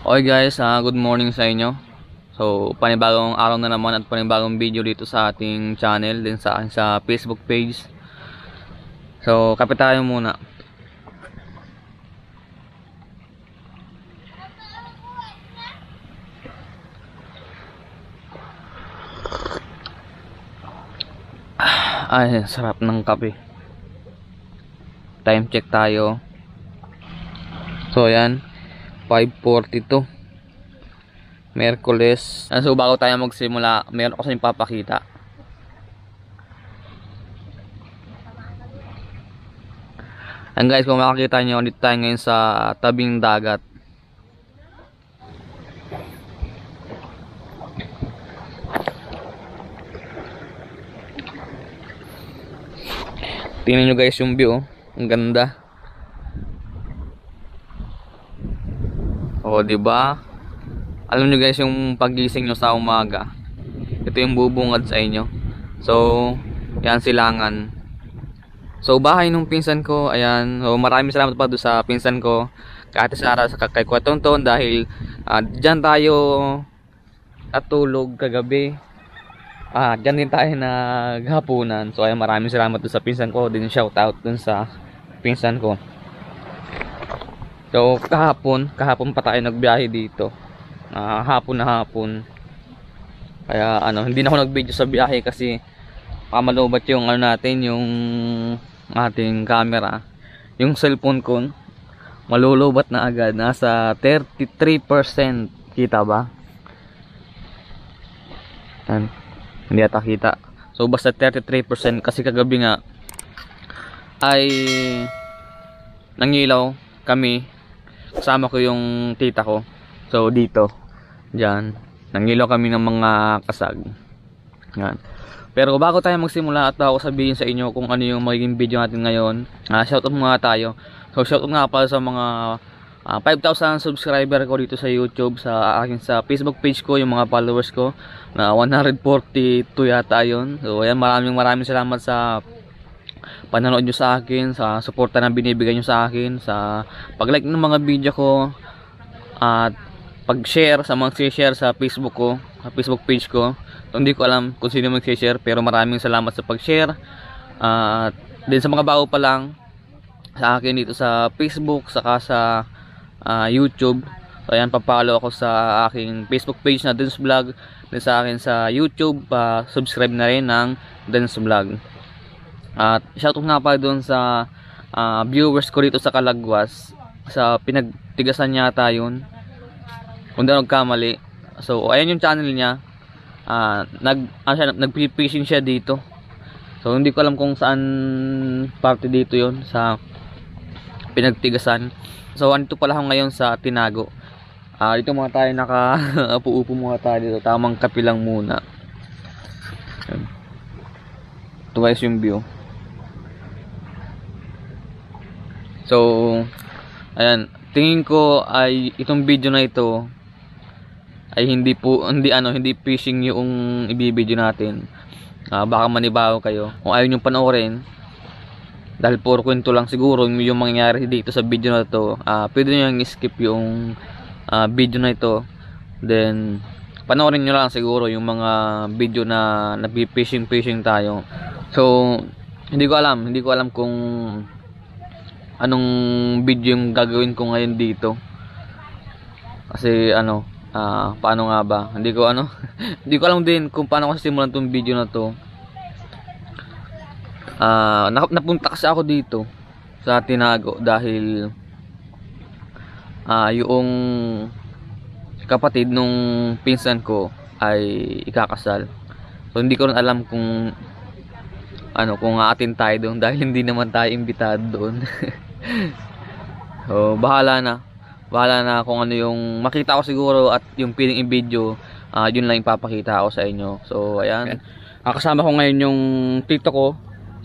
Okay guys, good morning sa inyo. So, panibagong araw na naman at panibagong video dito sa ating channel, din sa aking sa Facebook page. So, kapit tayo muna. Ay, sarap ng kape. Time check tayo. So, ayan. 5:42 Merkules. So bago tayo magsimula, meron ako sa inyong papakita. And guys, kung makakita nyo, dito tayo ngayon sa tabing dagat. Tingnan nyo guys yung view, ang ganda. O, diba? Alam nyo guys, yung pagising nyo sa umaga, ito yung bubungad sa inyo. So, yan silangan. So, bahay nung pinsan ko, ayan. So, maraming salamat pa doon sa pinsan ko, kay Ate Sara, sa kay Kuya Tonton, dahil dyan tayo natulog kagabi. Dyan din tayo naghapunan. So, ayan, maraming salamat doon sa pinsan ko. Din shout out doon sa pinsan ko. So, kahapon pa tayo nagbiyahe dito. Hapon na hapon. Kaya hindi na ako nag-video sa biyahe kasi pamalubat yung natin, yung ating camera. Yung cellphone ko malulubat na agad. Nasa 33%. Kita ba? Yan. Hindi ata kita. So, basta 33% kasi kagabi nga ay nangilaw kami. Kasama ko yung tita ko. So dito, dyan, nangilaw kami ng mga kasag. Yan. Pero bago tayo magsimula at ako sabihin sa inyo kung ano yung magiging video natin ngayon, shoutout muna tayo. So shoutout nga pala sa mga 5,000 subscriber ko dito sa YouTube, sa akin sa Facebook page ko, yung mga followers ko na 142 yata yun. So ayan, maraming salamat sa panonood nyo sa akin, sa suporta na binibigay nyo sa akin, sa pag-like ng mga video ko, at pag-share sa mga share sa Facebook ko, sa Facebook page ko. So, hindi ko alam kung sino mag-share, pero maraming salamat sa pag-share. At din sa mga bago pa lang sa akin dito sa Facebook, saka sa YouTube. So ayan, papalo ako sa aking Facebook page na Dance Vlog, din sa akin sa YouTube, subscribe na rin ng Dance Vlog. At shoutout nga pa doon sa viewers ko dito sa Calagwas, sa pinagtigasan yata yun, kung di nagkamali. So ayan yung channel niya. Nag-fishing siya dito. So hindi ko alam kung saan parte dito yun, sa pinagtigasan. So andito pala ako ngayon sa Tinago. Dito muna tayo upo muna tayo dito. Tamang kape lang muna. Ito guys yung view. So, ayan, tingin ko ay itong video na ito ay hindi fishing yung ibibideo natin. Baka manibago kayo. Kung ayaw nyo panoorin, dahil puro kwento lang siguro yung mangyayari dito sa video na ito, pwede nyo yung skip yung video na ito. Then, panoorin nyo lang siguro yung mga video na nag-fishing tayo. So, hindi ko alam kung anong video yung gagawin ko ngayon dito. Kasi paano nga ba? Hindi ko alam din kung paano ko simulan tong video na to. Napunta kasi ako dito sa Tinago dahil yung kapatid nung pinsan ko ay ikakasal. So hindi ko rin alam kung aatin tayo doon dahil hindi naman tayo imbitado doon. So bahala na kung ano yung makita ko siguro, at yung piling i-video, yun lang ipapakita ko sa inyo. So ayan, kasama ko ngayon yung tito ko,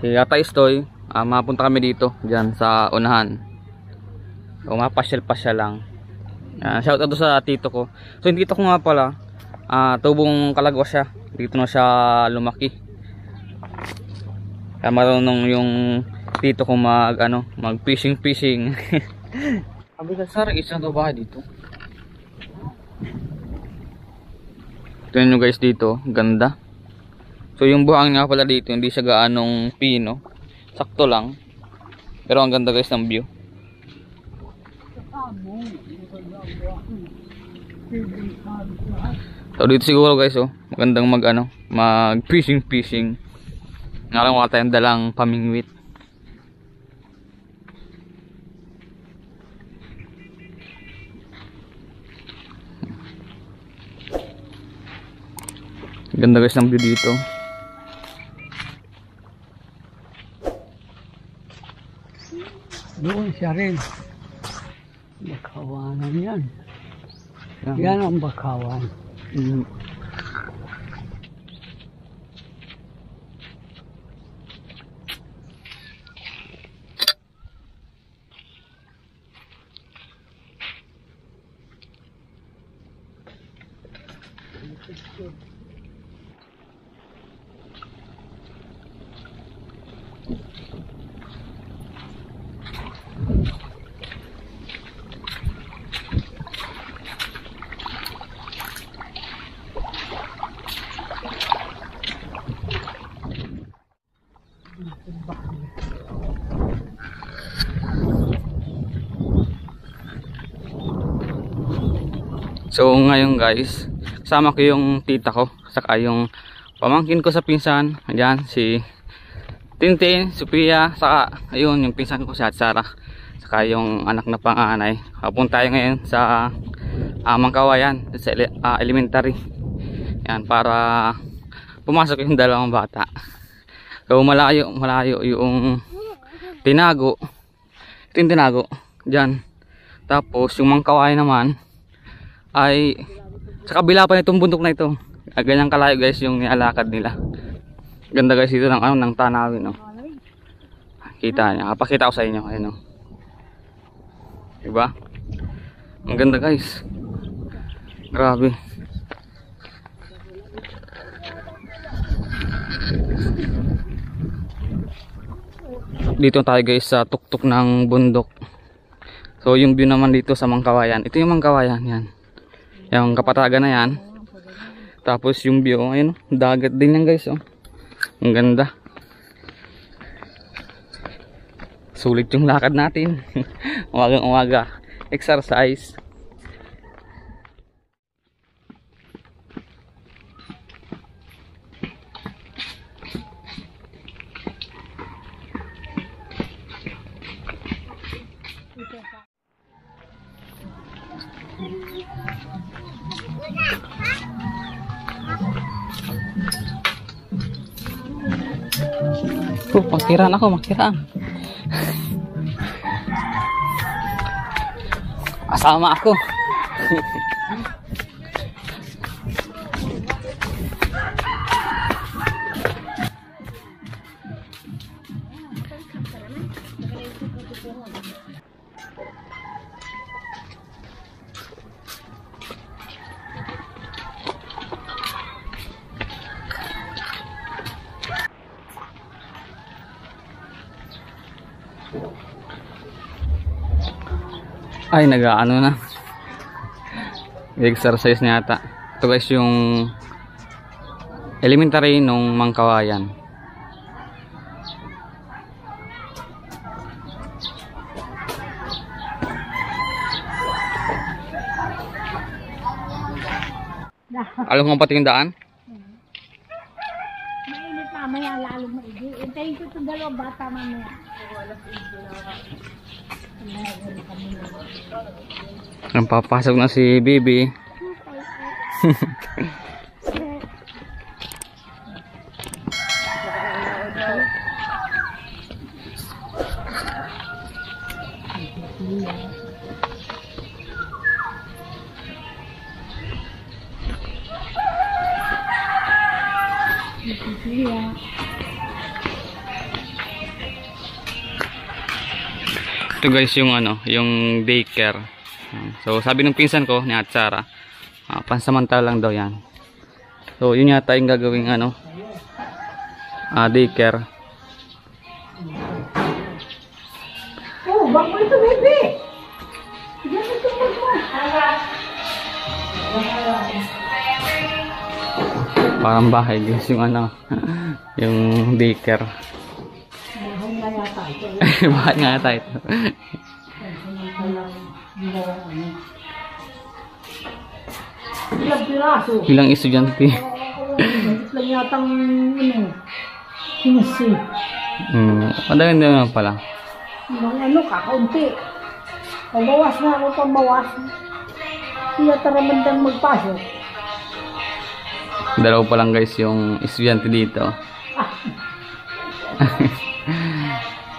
si Ata Istoy. Mapunta kami dito dyan sa unahan. So mapasyal lang. Shout out sa tito ko. So yung tito ko nga pala, tubong Calagwas siya. Dito na siya lumaki. Kaya marunong yung tito ko mag fishing. Sabi ka, Sar, isang daw bahay dito. Tingnan nyo guys dito, ganda. So yung buhangin nga pala dito, hindi siya gaanong pino. Sakto lang. Pero ang ganda guys ng view. So dito siguro guys, oh, magandang mag fishing. Nga lang wala tayong dalang pamingwit. Ganda guys ng view dito. Doon siya rin. Bakawanan yan. Yan ang bakawan. So ngayon guys, kasama ko yung tita ko, saka yung pamangkin ko sa pinsan. Ayan, si Tintin, Sophia, saka ayun yung pinsan ko si Atsara, saka yung anak na panganay. Papunta tayo ngayon sa Mangkawayan, sa elementary. Yan, para pumasok yung dalawang bata. So malayo yung tinago. Ito yung tinago dyan. Tapos yung Mangkawayan naman ay sa kabila pa nitong bundok na ito. Ganyang kalayo guys yung nialakad nila. Ganda guys dito ng ng tanawin, no. Kita niya. Papakita ko sa inyo, ayun, no. Diba? Ang ganda guys. Grabe. Dito tayo guys sa tuktok ng bundok. So yung view naman dito sa Mangkawayan. Ito yung Mangkawayan, yan. Yung kapatagan na yan. Tapos yung view, ayun, dagat din yan guys, oh. Ang ganda. Sulit yung lakad natin. Umagang umaga. Exercise. Makiraan ako, makiraan. Asama ako. Ay, nag-ano na. Exercise niya ata. Ito guys yung elementary nung Mangkawayan. Alam mo pati yung daan? Mainit mamaya, lalong maigi. Hintayin ko itong dalawang bata mamaya. Ang papasok na si Bibi. Ito guys yung yung daycare. So sabi ng pinsan ko ni Atsara, pansamantala lang daw yan. So yun yata yung gagawing daycare. Oh, bak mo ito, baby! Diyan ito mo. Parang bahay guys yung ano, yung daycare. Mahal nga yata ito. Bakit nga yata ito? Ilang piraso. Ilang estudyante. Ba't lang yatang ano, 15. Madami na naman pala. Nang ano, kakaunti. Pagbawas na ako, pambawas. Hindi yata ramandang magpasok. Dalawa pa lang guys yung estudyante dito.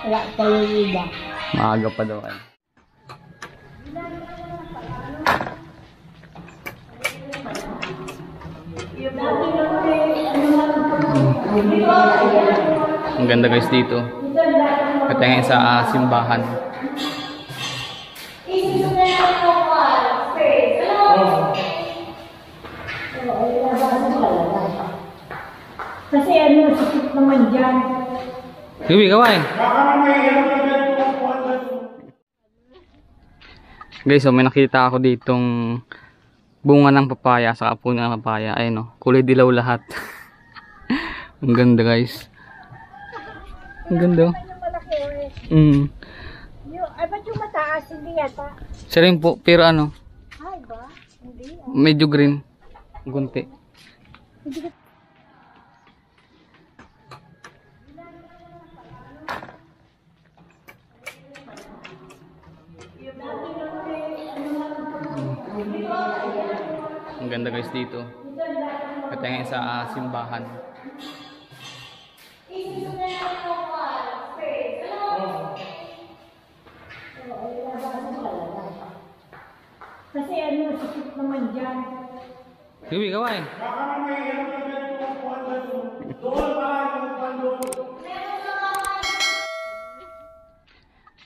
Wala pa yung iba. Maaga pa daw. Ang ganda guys dito. Katengin sa simbahan. Kasi ano, sakit naman dyan. Sige, gawain. Guys, so may nakita ako ditong bunga ng papaya sa puno ng papaya. Ayun, no, kulay dilaw lahat. Ang ganda guys. Ang ganda. Malaki eh. Ay, ba't yung mataas? Hindi yata. Siya rin po, pero ano, Ay ba? Hindi. medyo green. Gunti. Ang ganda guys dito. Katengin sa simbahan. Kasi ano, sakit naman dyan. Sige, gawain.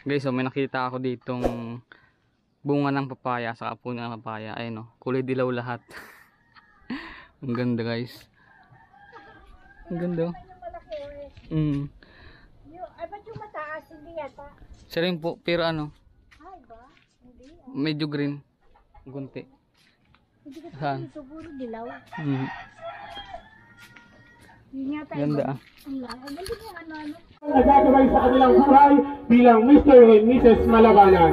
Guys, so may nakita ako ditong bunga ng papaya sa puno ng papaya. Ayun, no, kulay dilaw lahat. Ang ganda guys. Ang ganda. Malaki eh. Ay, ba't yung mataas? Hindi yata. Siya rin po, pero ano, Ay ba? Hindi. medyo green. Gunti. Hindi ko Saan? siguro dilaw. Yun yata. Ganda ah. Ang ganda yung ano-ano. Nagagabay sa kanilang buhay bilang Mr. and Mrs. Malabanan.